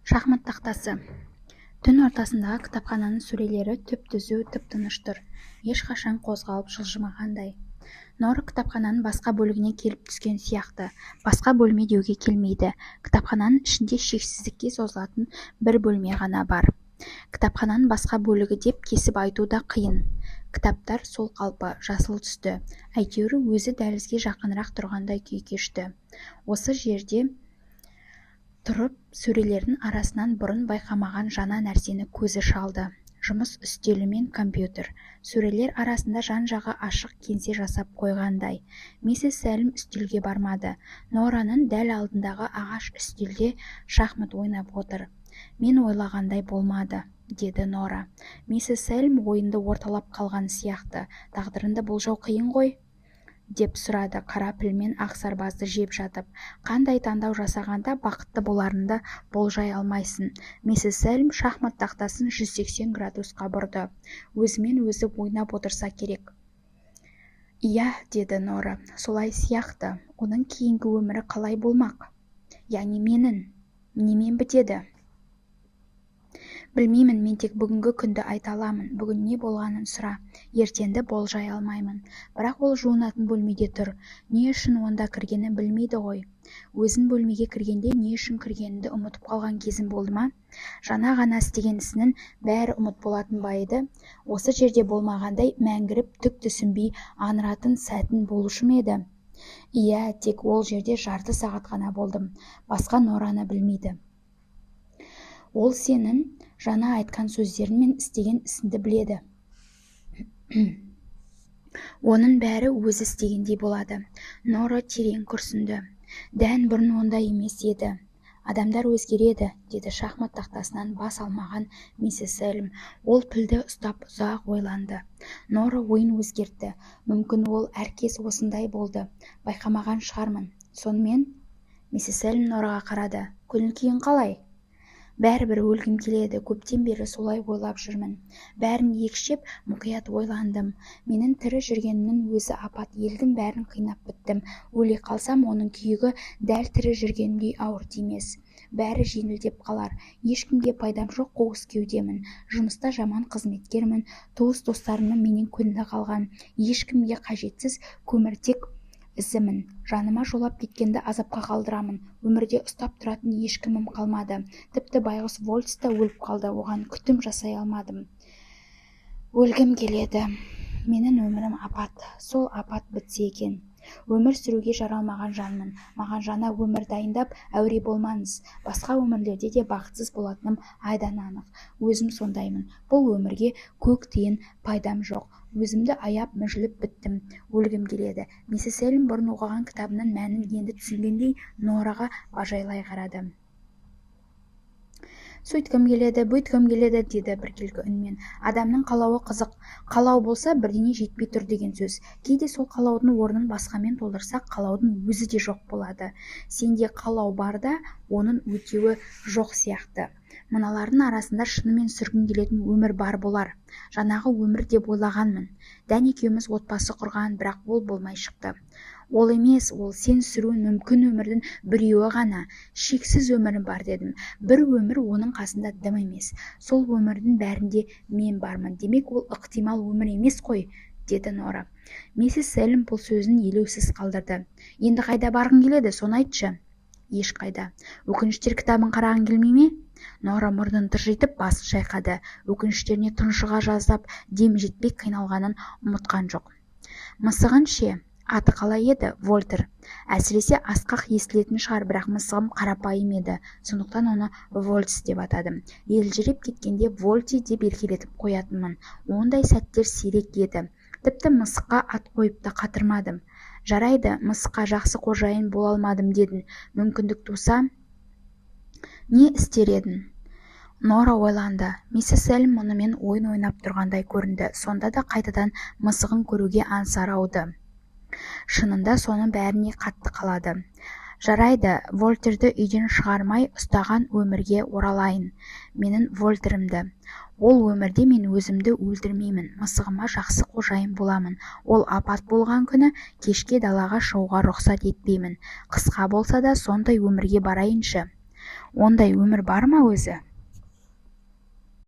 Шахмат тақтасы. Түн ортасындағы кітапхананың сөрелері түп-түзу, тып-тыныш тұр. Ешқашан қозғалып жылжымағандай. Нора кітапхананың басқа бөлігіне келіп түскен сияқты. Басқа бөлме деуге келмейді. Кітапхананың ішінде шексіздікке созылатын бір бөлме ғана бар. Кітапхананың басқа бөлігі деп кесіп айту да қиын. Кітаптар сол қалпы, жасыл түсті. Әйтеуір өзі дәлізге жақынырақ тұрғандай күй кешті. Осы жерде тұрып, сөрелердің арасынан бұрын байқамаған жаңа нәрсені көзі шалды. Жұмыс үстелі мен компьютер. Сөрелер арасында жан-жағы ашық кеңсе жасап қойғандай. Миссис Сәлім үстелге бармады. Нораның дәл алдындағы ағаш үстелде шахмат ойнап отыр. Мен ойлағандай болмады, деді Нора. Миссис Сәлім ойынды орталап қалған сияқты. Тағдырынды болжау қиын ғой? Деп сұрады қара пілмен ақ сарбазды жеп жатып. Қандай таңдау жасағанда бақытты боларынды болжай алмайсың. Миссис Сәлім шахмат тақтасын 180 градусқа бұрды. Өзімен өзі ойнап отырса керек. Иә, деді Нора, солай сияқты. Оның кейінгі өмірі қалай болмақ? Яғни немен бітеді? Білмеймін, мен тек бүгінгі күнді айта аламын. Бүгін не болғанын сұра. Ертеңді болжай алмаймын. Бірақ ол жуынатын бөлмеде тұр. Не үшін онда кіргенін білмейді ғой. Өзін бөлмеге кіргенде не үшін кіргеніңді ұмытып қалған кезім болды ма? Жаңа ғана істеген ісінің бәрі ұмыт болатын ба еді? Осы жерде болмағандай мәңгіріп түк түсінбей аңыратын сәтін болушы ма еді? Иә, тек ол жерде жарты сағат ғана болдым. Басқа Нораны білмейді. Ол сенің жаңа айтқан сөздерің мен істеген ісіңді біледі. Оның бәрі өзі істегендей болады. Нора терең күрсінді. Дән бұрын ондай емес еді. Адамдар өзгереді, деді шахмат тақтасынан бас алмаған миссис Сәлім. Ол пілді ұстап ұзақ ойланды. Нора ойын өзгертті. Мүмкін ол әркез осындай болды. Байқамаған шығармын. Сонымен миссис Сәлім Нораға қарады. Көңіл-күйің қалай? Бәрібір өлгім келеді, көптен бері солай ойлап жүрмін. Бәрін екшеп, мұқият ойландым. Менің тірі жүргенімнің өзі апат, елдің бәрін қинап біттім. Өле қалсам, оның күйігі дәл тірі жүргенімдей ауыр тимес. Бәрі жеңілдеп қалар. Ешкімге пайдам жоқ, қоқыс кеудемін. Жұмыста жаман қызметкермін. Туыс достарымның менен көңілі қалған. Ешкімге қажетсіз көміртек ізімін. Жаныма жолап кеткенді азапқа қалдырамын. Өмірде ұстап тұратын ешкімім қалмады. Тіпті байғұс Вольц та өліп қалды. Оған күтім жасай алмадым. Өлгім келеді. Менің өмірім апат. Сол апат бітсе екен. Өмір сүруге жаралмаған жанмын. Маған жаңа өмір дайындап, әуре болмаңыз. Басқа өмірлерде де бақытсыз болатыным айдан анық. Өзім сондаймын. Бұл өмірге көк тиын пайдам жоқ. Өзімді аяп мүжіліп біттім. Өлгім келеді. Миссис Сәлім бұрын оқыған кітабының мәнін енді түсінгендей Нораға бажайлай қарады. Сөйткім келеді, бүйткім келеді, деді біркелкі үнмен. Адамның қалауы қызық. Қалау болса, бірдеңе жетпей тұр деген сөз. Кейде сол қалаудың орнын басқамен толтырсақ, қалаудың өзі де жоқ болады. Сенде қалау бар да, оның өтеуі жоқ сияқты. Мыналардың арасында шынымен сүргін келетін өмір бар болар. Жаңағы өмір деп ойлағанмын. Дән екеуміз отбасы құрған, бірақ ол болмай шықты. Ол емес, ол сен сүруін мүмкін өмірдің біреуі ғана. Шексіз өмірім бар дедім. Бір өмір оның қасында дым емес. Сол өмірдің бәрінде мен бармын. Демек ол ықтимал өмір емес қой, деді Нора. Миссис Сәлім бұл сөзін елеусіз қалдырды. Енді қайда барғың келеді, соны айтшы. Ешқайда. Өкініштер кітабын қарағың келмей ме? Нора мұрнын тыржитып басын шайқады. Өкініштеріне тұншыға жаздап, дем жетпей қиналғанын ұмытқан жоқ. Мысығын ше? Аты қалай еді? Вольтер. Әсіресе асқақ естілетін шығар, бірақ мысығым қарапайым еді. Сондықтан оны Вольц деп атадым. Елжіреп кеткенде Вольти деп еркелетіп қоятынмын. Ондай сәттер сирек еді. Тіпті мысыққа ат қойып та қатырмадым. Жарайды, мысыққа жақсы қожайын бола алмадым дедің. Мүмкіндік туса, не істер едің? Нора ойланды. Миссис Сәлім мұнымен ойын ойнап тұрғандай көрінді. Сонда да қайтадан мысығын көруге аңсары ауды. Шынында соның бәріне қатты қалады. Жарайды, Вольтерді үйден шығармай ұстаған өмірге оралайын. Менің Вольтерімді. Ол өмірде мен өзімді өлтірмеймін. Мысығыма жақсы қожайын боламын. Ол апат болған күні кешке далаға шығуға рұқсат етпеймін. Қысқа болса да сондай өмірге барайыншы. ондай өмір бар ма өзі?